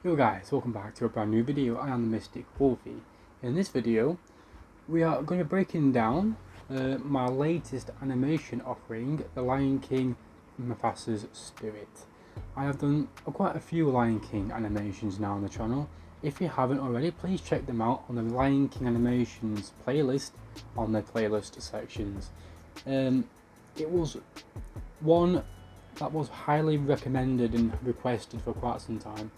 Yo guys, welcome back to a brand new video. I am the Mystic Wolfie. In this video, we are going to be breaking down my latest animation offering, The Lion King Mufasa's Spirit. I have done quite a few Lion King animations now on the channel. If you haven't already, please check them out on the Lion King animations playlist on the playlist sections. It was one that was highly recommended and requested for quite some time.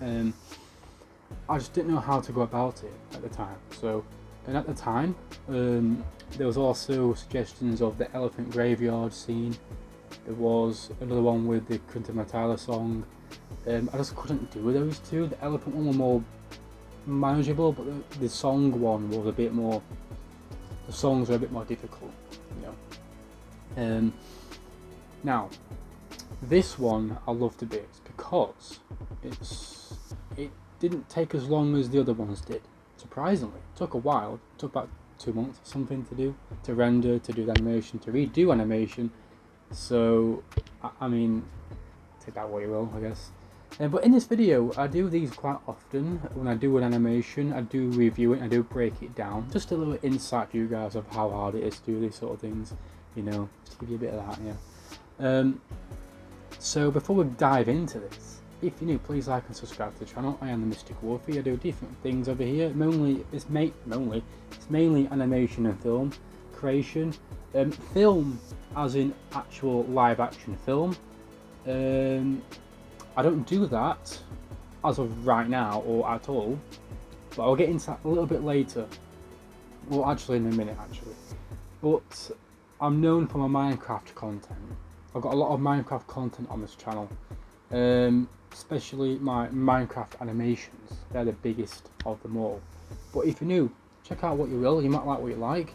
I just didn't know how to go about it at the time. And at the time, there was also suggestions of the elephant graveyard scene. There was another one with the Kunta Matala song. I just couldn't do those two. The elephant one was more manageable, but the song one was a bit more. The songs were a bit more difficult, you know. Now, this one I love to bits because it didn't take as long as the other ones did. Surprisingly, it took a while. It took about 2 months or something to do, to render, to do the animation, to redo animation. So, I mean, take that what you will, I guess. But in this video, I do these quite often. When I do an animation, I do review it, I do break it down. Just a little insight for you guys of how hard it is to do these sort of things, you know, just to give you a bit of that, yeah. So before we dive into this, if you're new, please like and subscribe to the channel. I am the Mystic Wolfie. I do different things over here. It's mainly animation and film creation. Film as in actual live action film. I don't do that as of right now or at all, but I'll get into that a little bit later. Well, actually in a minute actually. But I'm known for my Minecraft content. I've got a lot of Minecraft content on this channel, especially my Minecraft animations. They're the biggest of them all. But if you're new, check out what you will. You might like what you like.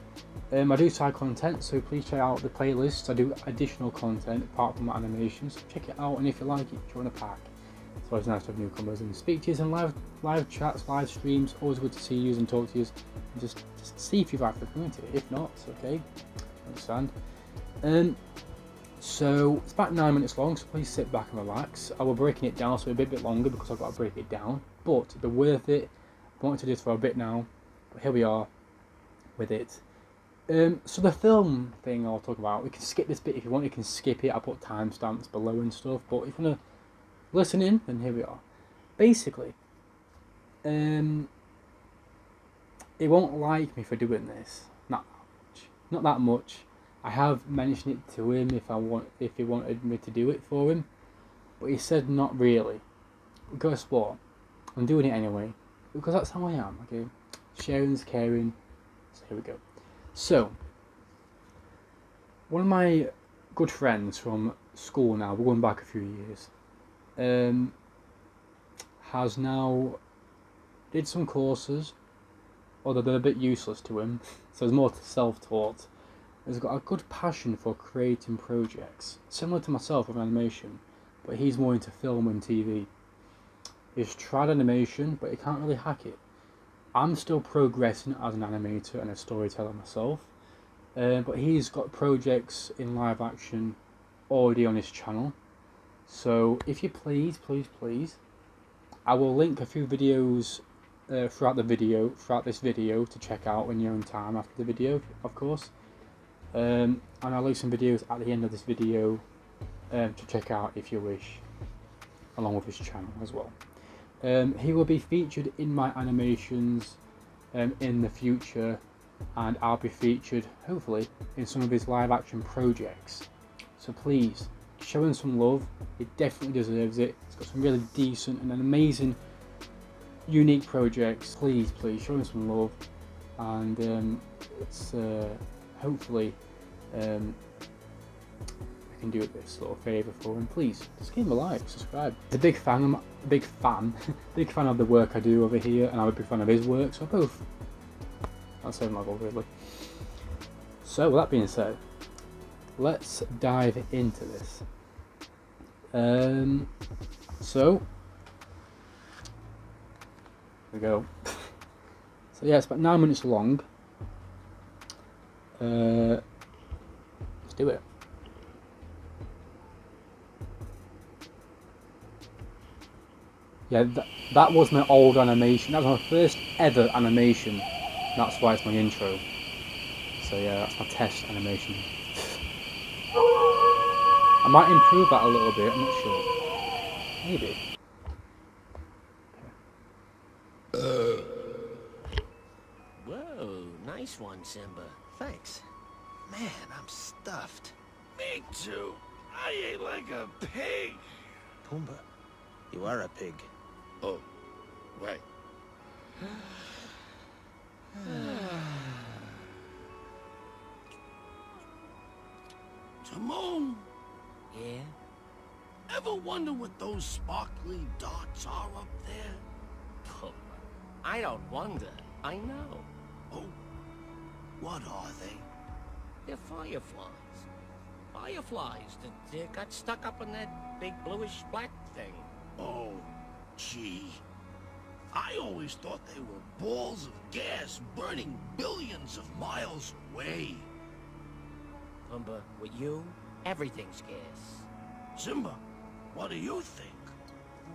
I do side content, so please check out the playlists. I do additional content apart from my animations. Check it out, and if you like it, join the pack. It's always nice to have newcomers and speak to you and live chats, live streams. Always good to see you and talk to you. And just see if you like the community. If not, it's okay. I understand. So it's about 9 minutes long, so please sit back and relax. I will be breaking it down so it'll be a bit longer because I've got to break it down, but they're worth it. I wanted to do this for a bit now, but here we are with it. So the film thing I'll talk about, we can skip this bit if you want, you can skip it. I'll put timestamps below and stuff, but if you want to listen in, then here we are. Basically, it won't like me for doing this, not that much. I have mentioned it to him if he wanted me to do it for him, but he said not really. But guess what? I'm doing it anyway because that's how I am. Okay, sharing's caring. So here we go. So one of my good friends from school now, we're going back a few years, has now did some courses, although they're a bit useless to him. So it's more self-taught. He's got a good passion for creating projects, similar to myself with animation, but he's more into film and TV. He's tried animation, but he can't really hack it. I'm still progressing as an animator and a storyteller myself, but he's got projects in live action already on his channel. So if you please, I will link a few videos throughout this video to check out in your own time after the video, of course. And I'll leave some videos at the end of this video to check out if you wish, along with his channel as well. He will be featured in my animations in the future, and I'll be featured hopefully in some of his live action projects. So please show him some love. He definitely deserves it. He's got some really decent and amazing unique projects. Please show him some love, and it's hopefully we can do it this little favour for him. Please just give him a like, subscribe. He's a big fan of the work I do over here, and I'm a big fan of his work, so both. That's so level really. So with that being said, let's dive into this. So here we go. So yeah, it's about 9 minutes long. Let's do it. Yeah, that was my old animation. That was my first ever animation. That's why it's my intro. So yeah, that's my test animation. I might improve that a little bit, I'm not sure. Maybe. Whoa, nice one, Simba. Thanks. Man, I'm stuffed. Me too. I ate like a pig. Pumbaa, you are a pig. Oh, right. Timon, Yeah? ever wonder what those sparkly dots are up there? Pumbaa, I don't wonder. I know. Oh, what are they? They're fireflies. Fireflies that got stuck up in that big bluish-black thing. Oh, gee. I always thought they were balls of gas burning billions of miles away. Pumbaa, with you, everything's gas. Simba, what do you think?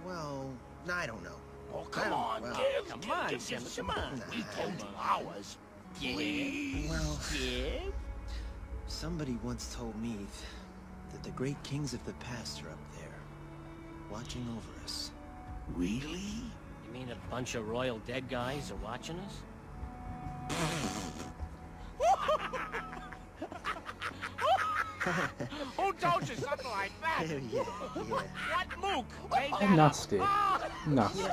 Well, I don't know. Oh, come on, well, come on, Simba, come on. We told you ours. Yeah. Please. Well, Yeah? somebody once told me that the great kings of the past are up there, watching over us. Really? You mean a bunch of royal dead guys are watching us? Who told you something like that? Yeah. What mook made that up? Nasty. Nasty.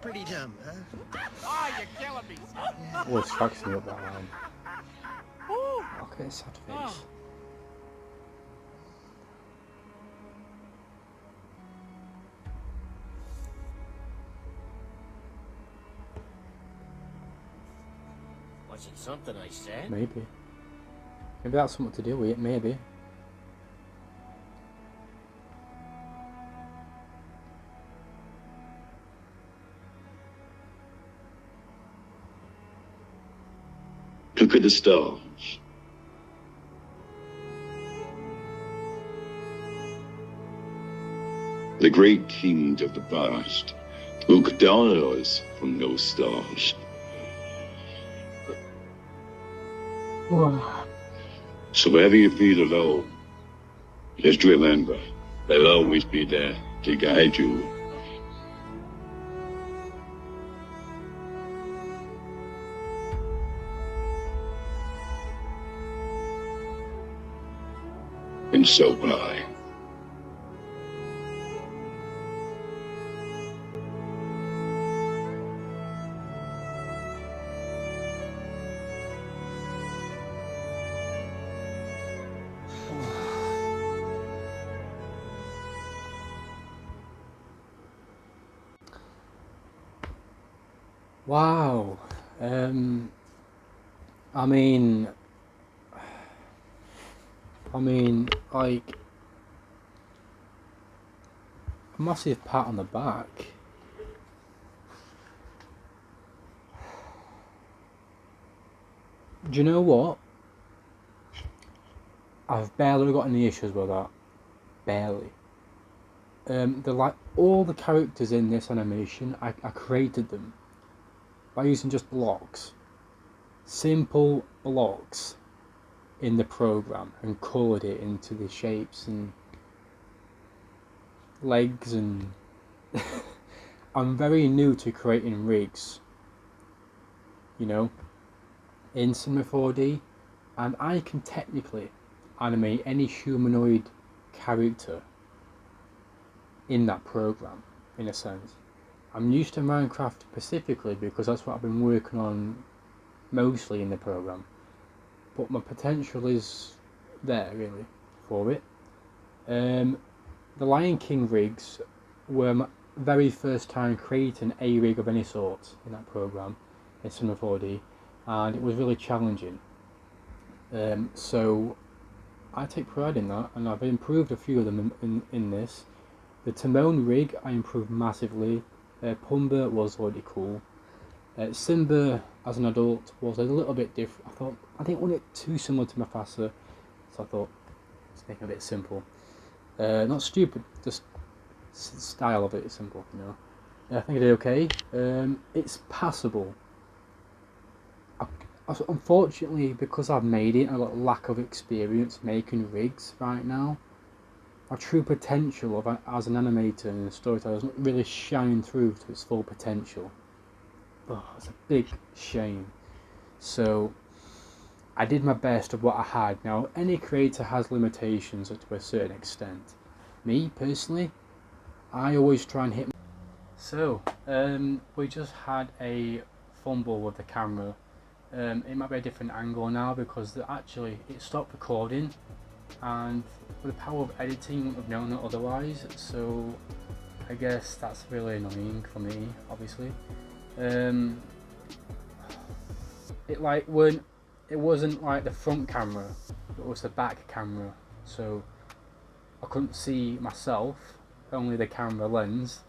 Pretty dumb, huh? Oh, you're killing me, son. Always cracks me up, that line. Look at his sad face. Was it something I said? Maybe. Maybe that's something to do with it, maybe. Look at the stars. The great kings of the past look down at us from those stars. So wherever you feel alone, just remember, they'll always be there to guide you. And so will I. Wow. I mean, like, a massive pat on the back. Do you know what? I've barely got any issues with that. Barely. They're like all the characters in this animation. I created them by using just blocks, simple blocks in the program, and coloured it into the shapes and legs, and I'm very new to creating rigs, you know, in Cinema 4D, and I can technically animate any humanoid character in that program, in a sense. I'm used to Minecraft specifically because that's what I've been working on mostly in the program, but my potential is there really for it. The Lion King rigs were my very first time creating a rig of any sort in that program in Cinema 4D, and it was really challenging. So I take pride in that, and I've improved a few of them in this. The Timon rig I improved massively. Pumbaa was already cool. Simba as an adult was a little bit different. I didn't want it too similar to Mufasa, so I thought let's make it a bit simple. Not stupid, just style of it is simple, you know. I think I did okay. It's passable. Unfortunately, because I've made it, I've got lack of experience making rigs right now. My true potential as an animator and a storyteller is not really shining through to its full potential. Oh, it's a big shame. So, I did my best of what I had. Now, any creator has limitations to a certain extent. Me, personally, I always try and hit. So, we just had a fumble with the camera. It might be a different angle now because actually it stopped recording, and with the power of editing, you wouldn't have known it otherwise. So, I guess that's really annoying for me, obviously. It wasn't like the front camera, it was the back camera. So I couldn't see myself, only the camera lens.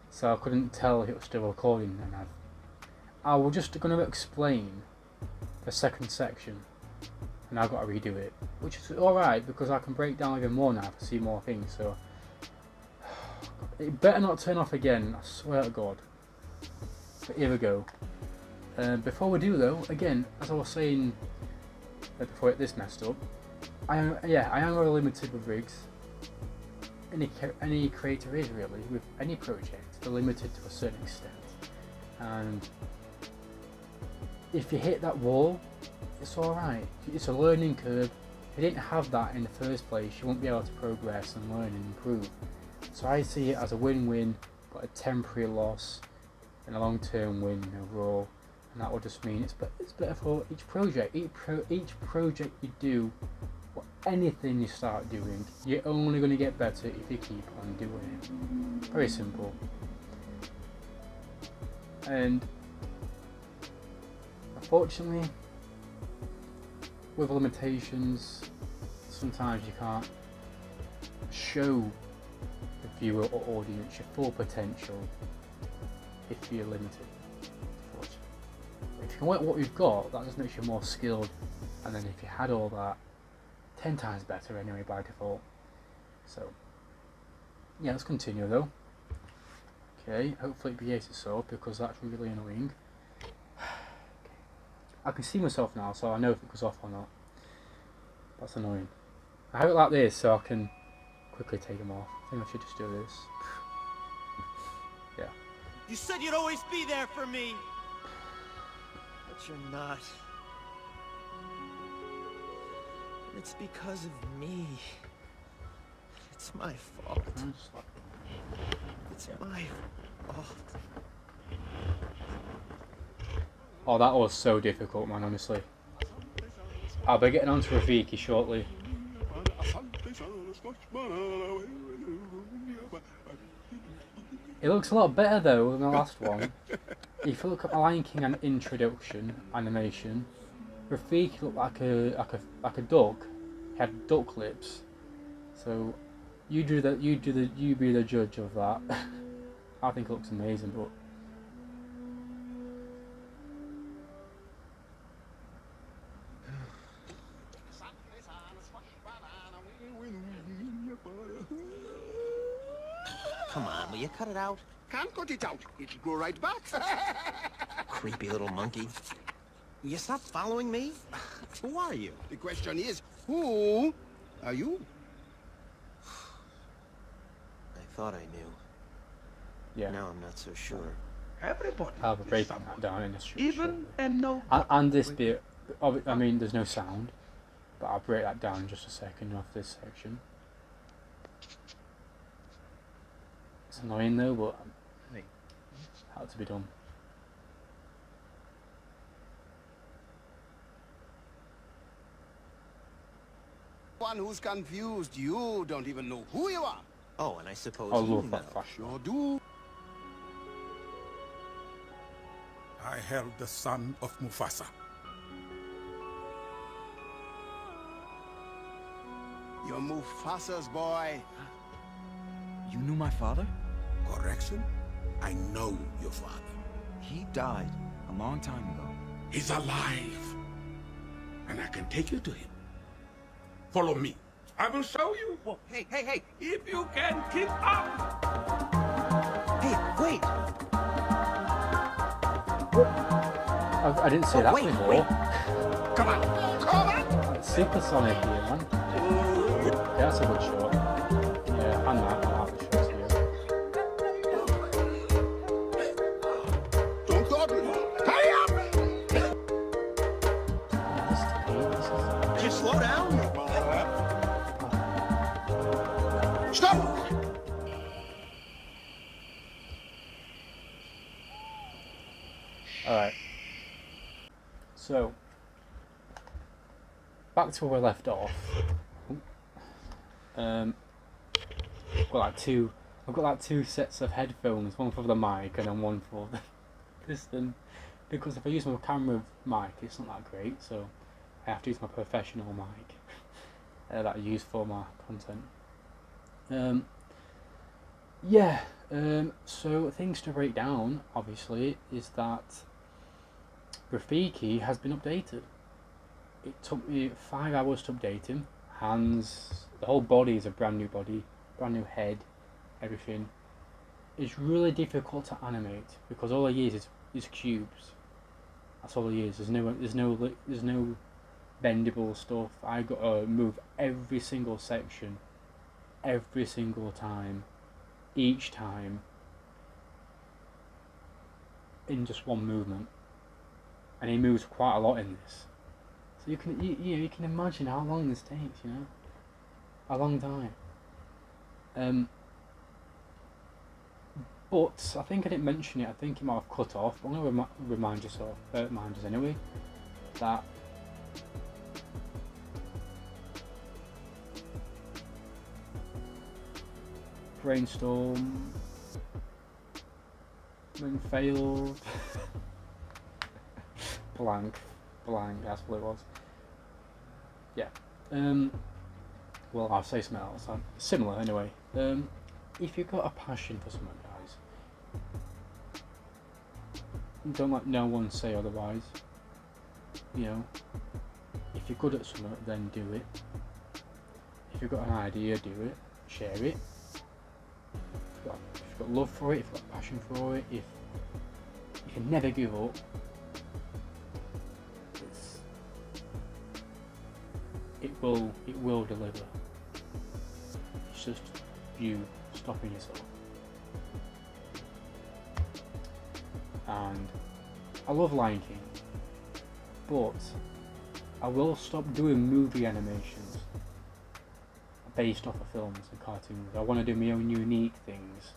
So I couldn't tell if it was still recording. And I was just going to explain the second section, and I've got to redo it, which is alright because I can break down even more now to see more things. So it better not turn off again, I swear to God. But here we go. Before we do though, again, as I was saying before this messed up, I am really limited with rigs. Any creator is really, with any project, they're limited to a certain extent. And if you hit that wall, it's alright. It's a learning curve. If you didn't have that in the first place, you won't be able to progress and learn and improve. So I see it as a win-win, but a temporary loss and a long-term win overall. And that will just mean it's better for each project. Each project you do, or anything you start doing, you're only going to get better if you keep on doing it. Very simple. And unfortunately, with limitations, sometimes you can't show the viewer or audience your full potential if you're limited. If you can work what you've got, that just makes you more skilled, and then if you had all that, 10 times better anyway by default. So yeah, let's continue though. Okay, hopefully it behaves itself because that's really annoying. I can see myself now, so I know if it goes off or not. That's annoying. I have it like this so I can quickly take them off. I think I should just do this. Yeah. You said you'd always be there for me! But you're not. It's because of me. It's my fault. It's my fault. Oh, that was so difficult, man, honestly. I'll be getting on to Rafiki shortly. It looks a lot better though than the last one. If you look at the Lion King and introduction animation, Rafiki looked like a duck. He had duck lips. So you be the judge of that. I think it looks amazing, but Come on, will you cut it out? Can't cut it out. It'll go right back. Creepy little monkey. You stop following me? Who are you? The question is, who are you? I thought I knew. yeah. Now I'm not so sure. Everybody. I'll be breaking that down in this Even and no. and this bit, I mean, there's no sound, but I'll break that down in just a second off this section. It's annoying though, but it had to be done. One who's confused. You don't even know who you are. Oh, and I suppose I you love know. that fashion. Sure do. I held the son of Mufasa. You're Mufasa's boy. You knew my father? Correction? I know your father. He died a long time ago. He's alive. And I can take you to him. Follow me. I will show you. Hey, hey, hey. If you can keep up. Hey, I didn't say that wait, before. wait. Come on, come on! Supersonic here, man. Yeah, that's a good shot. Yeah, and that shot here. Don't dawdle. Hurry up! Can you slow down? Stop! Alright. So, back to where we left off. I've got like two sets of headphones, one for the mic and then one for the system. Because if I use my camera mic, it's not that great, so I have to use my professional mic that I use for my content. So things to break down, obviously, is that Rafiki has been updated. It took me 5 hours to update him. Hands, the whole body is a brand new body, brand new head, everything. It's really difficult to animate because all he is cubes. That's all he is. There's no bendable stuff. I got to move every single section, every single time, each time, in just one movement. And he moves quite a lot in this. So you can imagine how long this takes, you know? A long time. But I think I didn't mention it. I think it might have cut off. I'm going to remind us anyway that brainstorm when failed. blank, that's what it was. Yeah. Well, I'll say something else. Similar, anyway. If you've got a passion for something, guys, don't let no one say otherwise. You know, if you're good at something, then do it. If you've got an idea, do it. Share it. If you've got love for it, if you've got passion for it, if you never give up, it will deliver. It's just you stopping yourself. And I love Lion King, but I will stop doing movie animations based off of films and cartoons. I want to do my own unique things.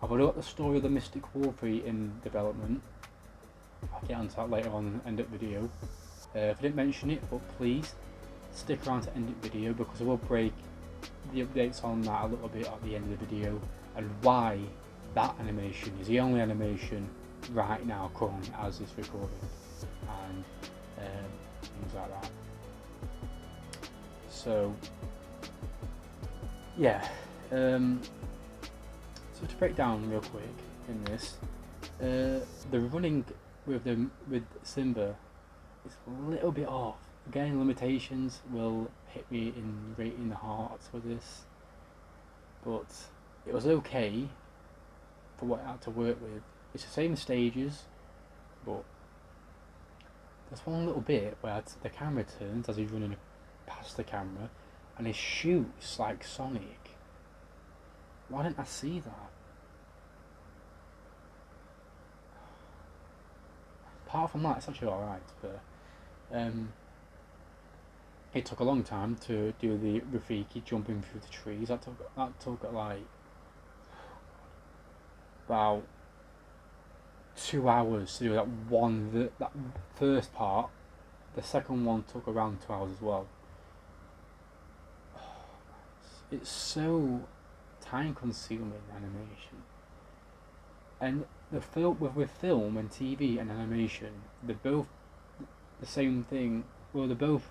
I've already got the story of the Mystic Wolfie in development. I'll get onto that later on in the end of the video. If I didn't mention it, but please stick around to end the video because I will break the updates on that a little bit at the end of the video and why that animation is the only animation right now currently as it's recording and things like that. So yeah, so to break down real quick in this, the running with Simba is a little bit off. Again, limitations will hit me right in the heart for this, but it was okay for what I had to work with. It's the same stages, but there's one little bit where the camera turns as he's running past the camera and he shoots like Sonic. Why didn't I see that? Apart from that, it's actually alright, but it took a long time to do the Rafiki jumping through the trees. That took like about 2 hours to do that first part. The second one took around 2 hours as well. It's so time consuming animation. And with film and TV and animation, they're both the same thing. Well, they're both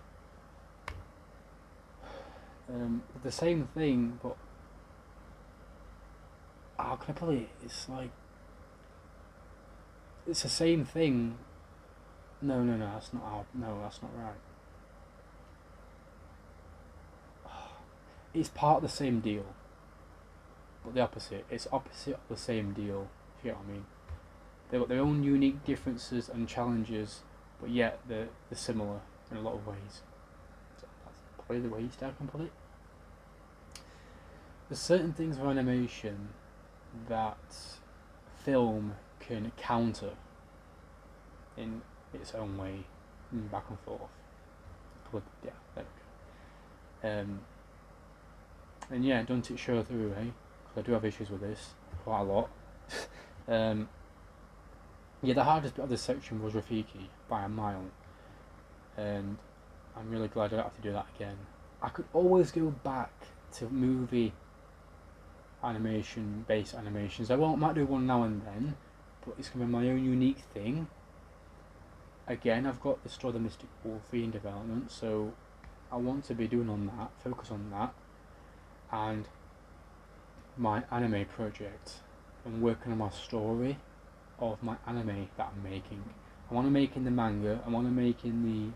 the same thing, but how can I put it? It's like it's the same thing. No, that's not how. No, that's not right. It's part of the same deal, but the opposite. It's opposite of the same deal. If you know what I mean. They've got their own unique differences and challenges, but yet they're similar in a lot of ways. So that's probably the way I can put it. There's certain things of animation that film can counter in its own way, back and forth. Yeah, there we go. And yeah, don't it show through, eh? Because I do have issues with this quite a lot. Yeah, the hardest bit of this section was Rafiki by a mile, and I'm really glad I don't have to do that again. I could always go back to movie animation, based animations. Might do one now and then, but it's going to be my own unique thing. Again, I've got the story of the Mystic Wolfie in development, so I want to be doing on that, focus on that, and my anime project. I'm working on my story of my anime that I'm making. I want to make in the manga, I want to make in the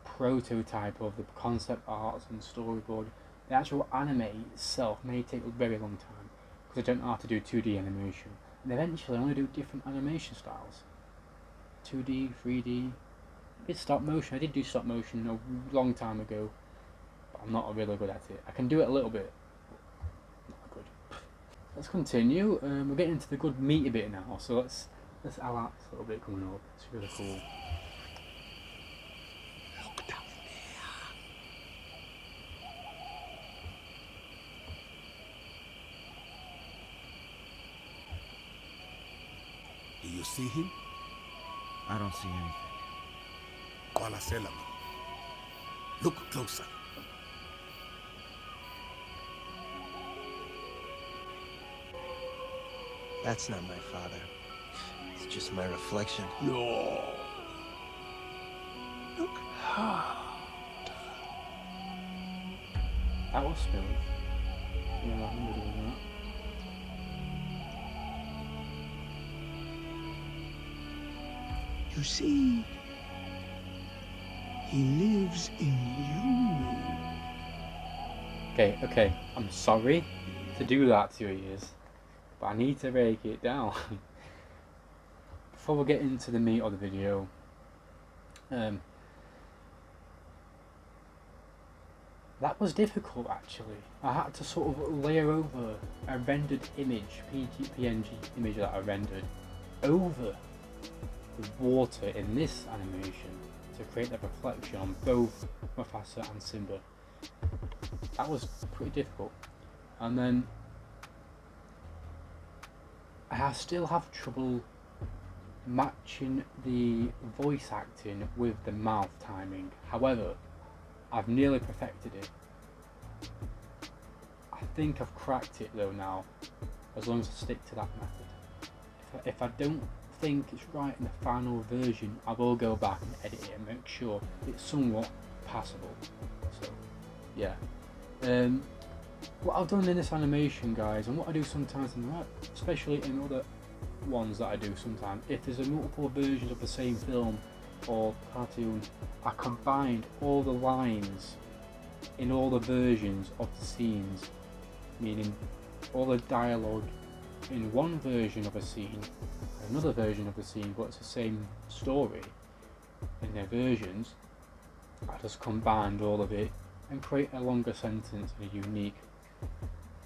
prototype of the concept arts and storyboard. The actual anime itself may take a very long time, because I don't know how to do 2D animation. And eventually I want to do different animation styles. 2D, 3D, a bit stop motion. I did do stop motion a long time ago, but I'm not really good at it. I can do it a little bit, but not good. Let's continue. We're getting into the good meaty bit now, so let's add that little bit coming up. It's really cool. Look down there. Do you see him? I don't see anything. Qualacelam. Look closer. That's not my father. It's just my reflection. No. Look hard. That was smooth. Yeah, I remember doing that. You see, he lives in you. Okay, I'm sorry to do that to your ears, but I need to break it down. Before we get into the meat of the video, that was difficult actually. I had to sort of layer over a rendered image, PNG image that I rendered, over the water in this animation to create that reflection on both Mufasa and Simba. That was pretty difficult. And then I still have trouble matching the voice acting with the mouth timing. However, I've nearly perfected it. I think I've cracked it though now, as long as I stick to that method. If I don't think it's right in the final version, I will go back and edit it and make sure it's somewhat passable. So yeah, what I've done in this animation, guys, and what I do sometimes in that, especially in other ones that I do sometimes, if there's a multiple versions of the same film or cartoon, I combined all the lines in all the versions of the scenes, meaning all the dialogue in one version of a scene, another version of the scene, but it's the same story in their versions. I just combined all of it and create a longer sentence and a unique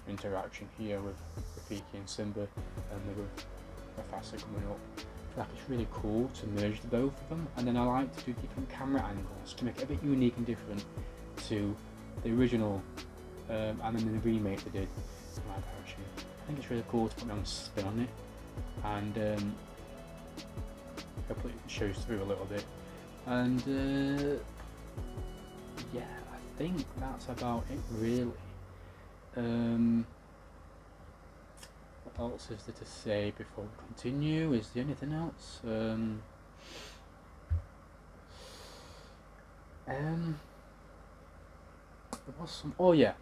interaction here with Rafiki and Simba, and with Mufasa coming up. I feel like it's really cool to merge the both of them, and then I like to do different camera angles to make it a bit unique and different to the original and then the remake they did in live action. I think it's really cool to put my own spin on it, and hopefully it shows through a little bit. And yeah, I think that's about it really. What else is there to say before we continue? Is there anything else? There was some. Oh yeah,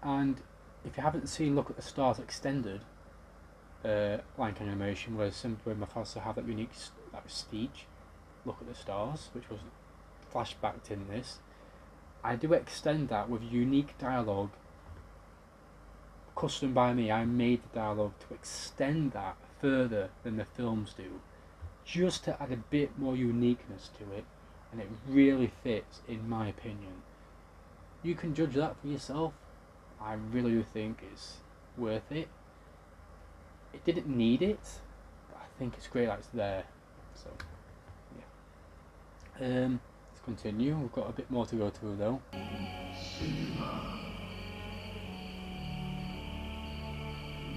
and if you haven't seen Look at the Stars Extended, like animation, where Simba and Mufasa have that unique speech, Look at the Stars, which was flashbacked in this, I do extend that with unique dialogue custom by me. I made the dialogue to extend that further than the films do, just to add a bit more uniqueness to it, and it really fits in my opinion. You can judge that for yourself. I really do think it's worth it. It didn't need it, but I think it's great that it's there. So yeah. Let's continue. We've got a bit more to go through though.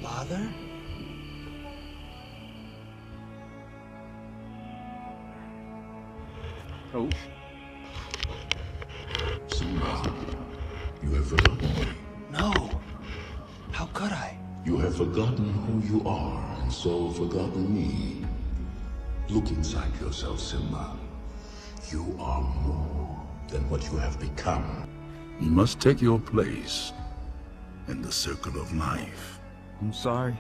Father? Oh. Simba, you have forgotten me. No. How could I? You have forgotten who you are, and so forgotten me. Look inside yourself, Simba. You are more than what you have become. You must take your place in the circle of life. I'm sorry.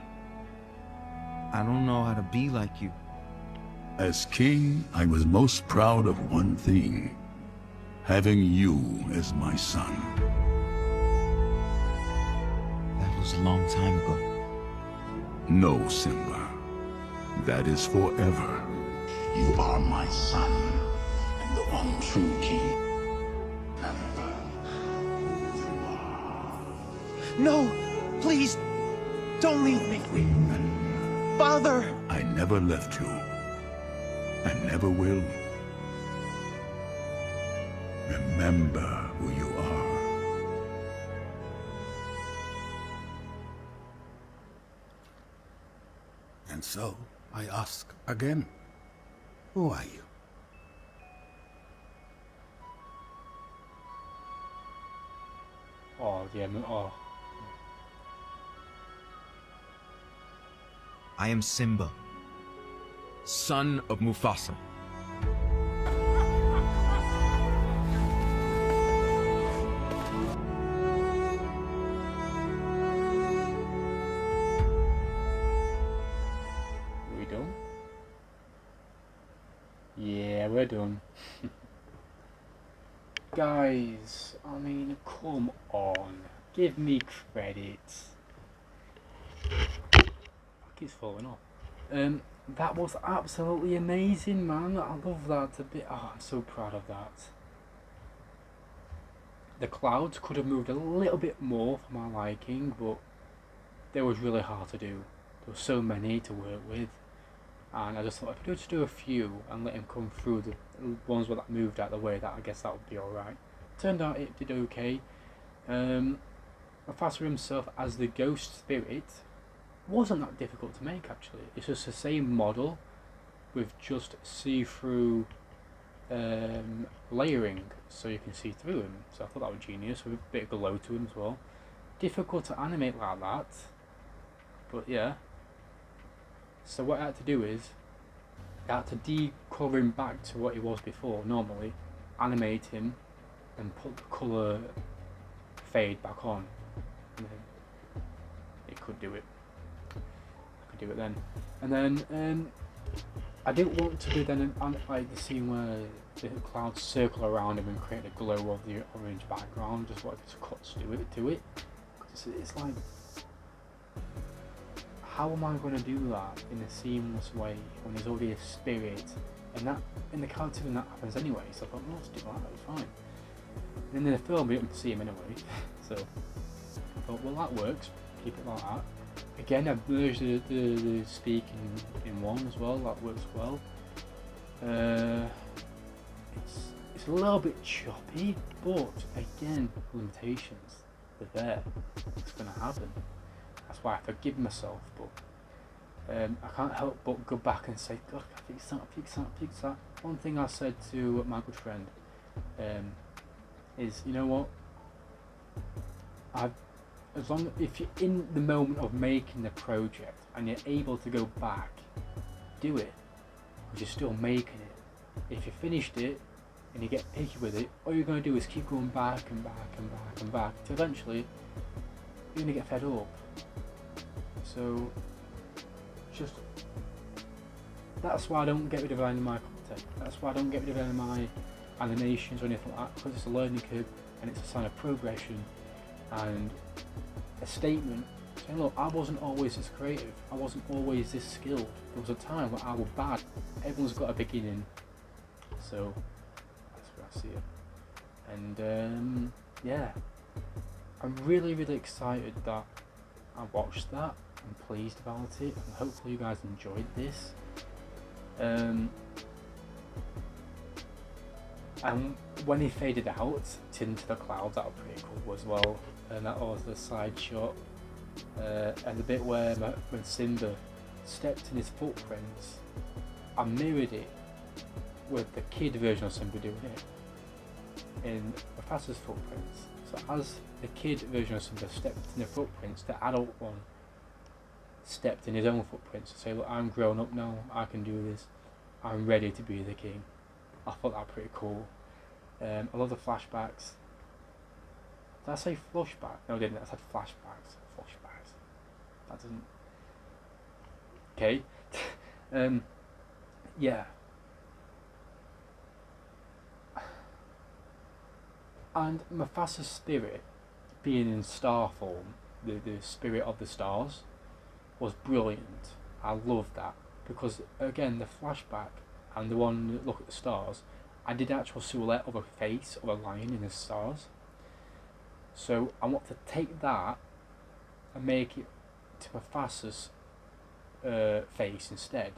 I don't know how to be like you. As king, I was most proud of one thing. Having you as my son. That was a long time ago. No, Simba. That is forever. You are my son, and the one true king. Remember who you are. No! Please! Don't leave me! Remember. Father! I never left you. I never will. Remember who you are. And so, I ask again, who are you? Oh yeah. Oh. I am Simba, son of Mufasa. We done? Yeah, we're done. Guys, I mean, come on. Give me credit. Keeps falling off. That was absolutely amazing, man. I love that a bit. Oh, I'm so proud of that. The clouds could have moved a little bit more for my liking, but they was really hard to do. There were so many to work with, and I just thought if I could just do a few and let him come through the ones that moved out of the way, that I guess that would be alright. Turned out it did okay. Mufasa himself as the ghost spirit wasn't that difficult to make actually. It's just the same model with just see-through layering so you can see through him. So I thought that was genius, with a bit of glow to him as well. Difficult to animate like that, but yeah. So what I had to do is I had to de-colour him back to what he was before normally, animate him and put the colour fade back on, and then it could do it. Do it then, and then I didn't want to do then like the scene where the clouds circle around him and create the glow of the orange background. Just wanted to cut to it. It's like, how am I going to do that in a seamless way when there's already a spirit, and that in the cartoon that happens anyway. So I thought, no, let's do that. That's fine. And then in the film we don't see him anyway, so I thought, well, that works. Keep it like that. Again, I've merged the speak in one as well. That works well. It's a little bit choppy, but again, limitations. They're there. It's gonna happen. That's why I forgive myself. But I can't help but go back and say, God, fix that. One thing I said to my good friend is, you know what? If you're in the moment of making the project and you're able to go back, do it, because you're still making it. If you finished it and you get picky with it, all you're going to do is keep going back and back and back and back, till eventually you're going to get fed up. So just, that's why I don't get rid of any of my content. That's why I don't get rid of any of my animations or anything like that, because it's a learning curve and it's a sign of progression and a statement to And look, I wasn't always this creative. I wasn't always this skilled. There was a time where I was bad. Everyone's got a beginning. So that's where I see it. And yeah, I'm really excited that I watched that. I'm pleased about it, and hopefully you guys enjoyed this. And when he faded out into the clouds, that was pretty cool as well. And that was the side shot, and the bit where when Simba stepped in his footprints, I mirrored it with the kid version of Simba doing it in Mufasa's footprints. So as the kid version of Simba stepped in the footprints, the adult one stepped in his own footprints to say, look, I'm grown up now, I can do this, I'm ready to be the king. I thought that was pretty cool. I love the flashbacks. Did I say flashback? No, I didn't. I said flashbacks. Flashbacks. That doesn't... Okay. Yeah. And Mufasa's spirit being in star form, the spirit of the stars, was brilliant. I love that, because again, the flashback and the one that look at the stars, I did actual silhouette of a face of a lion in the stars. So I want to take that and make it to Mufasa's face instead,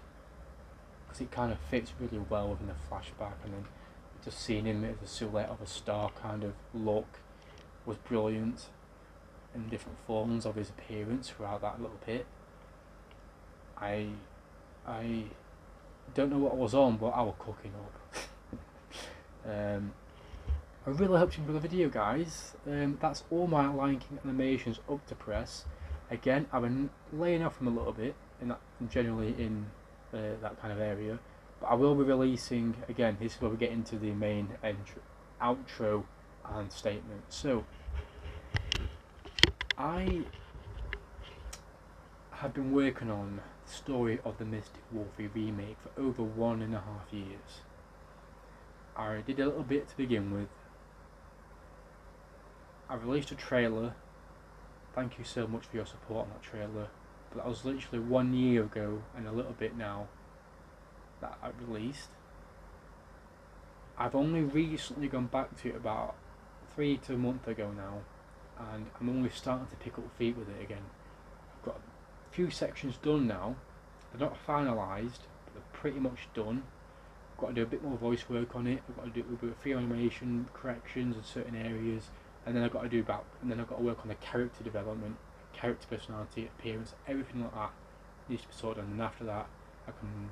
because it kind of fits really well within the flashback, and then just seeing him as a silhouette of a star kind of look was brilliant, in different forms of his appearance throughout that little bit. I don't know what I was on, but I was cooking up. I really hope you enjoyed the video, guys. That's all my Lion King animations up to press. Again, I've been laying off them a little bit, generally in that kind of area. But I will be releasing, again, this is where we get into the main outro and statement. So, I have been working on the story of the Mystic Wolfie remake for over 1.5 years. I did a little bit to begin with. I released a trailer. Thank you so much for your support on that trailer. But that was literally 1 year ago and a little bit now that I released. I've only recently gone back to it about 3 to a month ago now, and I'm only starting to pick up feet with it again. I've got a few sections done now. They're not finalised, but they're pretty much done. I've got to do a bit more voice work on it. I've got to do a few animation corrections in certain areas, and then I've got to work on the character development, character personality, appearance, everything like that needs to be sorted. And after that, I can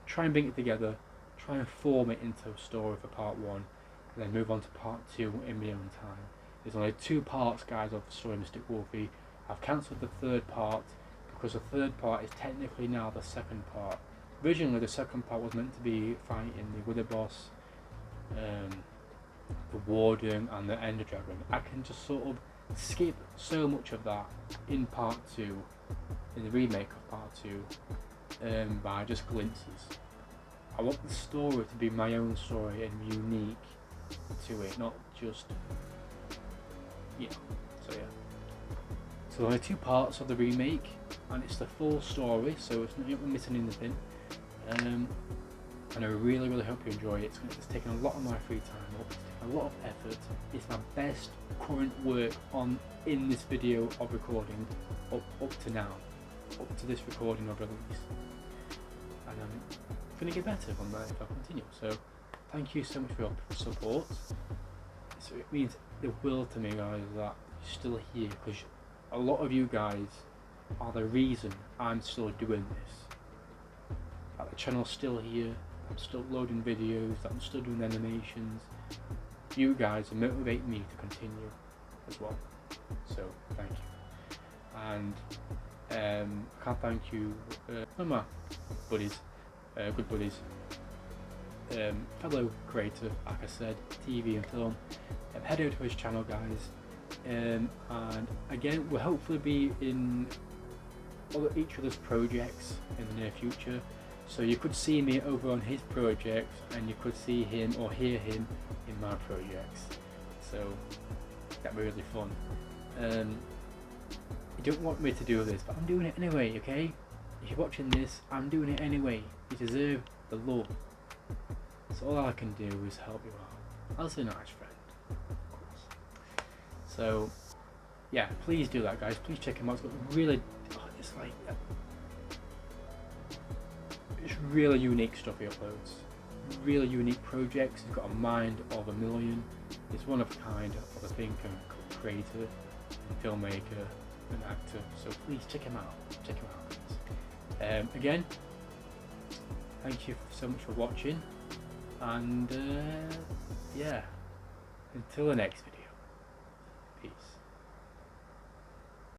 try and bring it together, try and form it into a story for part 1, and then move on to part 2 in my own time. There's only 2 parts, guys, of the story of Mystic Wolfie. I've cancelled the 3rd part because the 3rd part is technically now the 2nd part. Originally, the 2nd part was meant to be fighting the Wither Boss, the Warden, and the Ender Dragon. I can just sort of skip so much of that in part 2, in the remake of part 2, by just glimpses. I want the story to be my own story and unique to it, not just, so yeah. So there are 2 parts of the remake, and it's the full story, so it's not missing anything. And I really hope you enjoy it. It's taken a lot of my free time up, it's taken a lot of effort. It's my best current work in this video of recording up to now, up to this recording of release. And I'm going to get better from that if I continue. So thank you so much for your support. So it means the world to me, guys, that you're still here, because a lot of you guys are the reason I'm still doing this. That the channel's still here, I'm still uploading videos, that I'm still doing animations. You guys motivate me to continue as well. So thank you. And I can't thank you, one of my buddies, good buddies, fellow creator, like I said, TV and film. Head over to his channel, guys, and again, we'll hopefully be in each other's projects in the near future. So you could see me over on his projects, and you could see him or hear him in my projects. So that'd be really fun. It don't want me to do this, but I'm doing it anyway, okay? If you're watching this, I'm doing it anyway. You deserve the love. So all I can do is help you out. As a nice friend, of course. So, yeah, please do that, guys. Please check him out. It's got really, it's like, it's really unique stuff he uploads. Really unique projects. He's got a mind of a million. He's one of a kind of a thinker, creator, and filmmaker, and actor. So please check him out. Check him out, guys. Again, thank you so much for watching, and yeah, until the next video.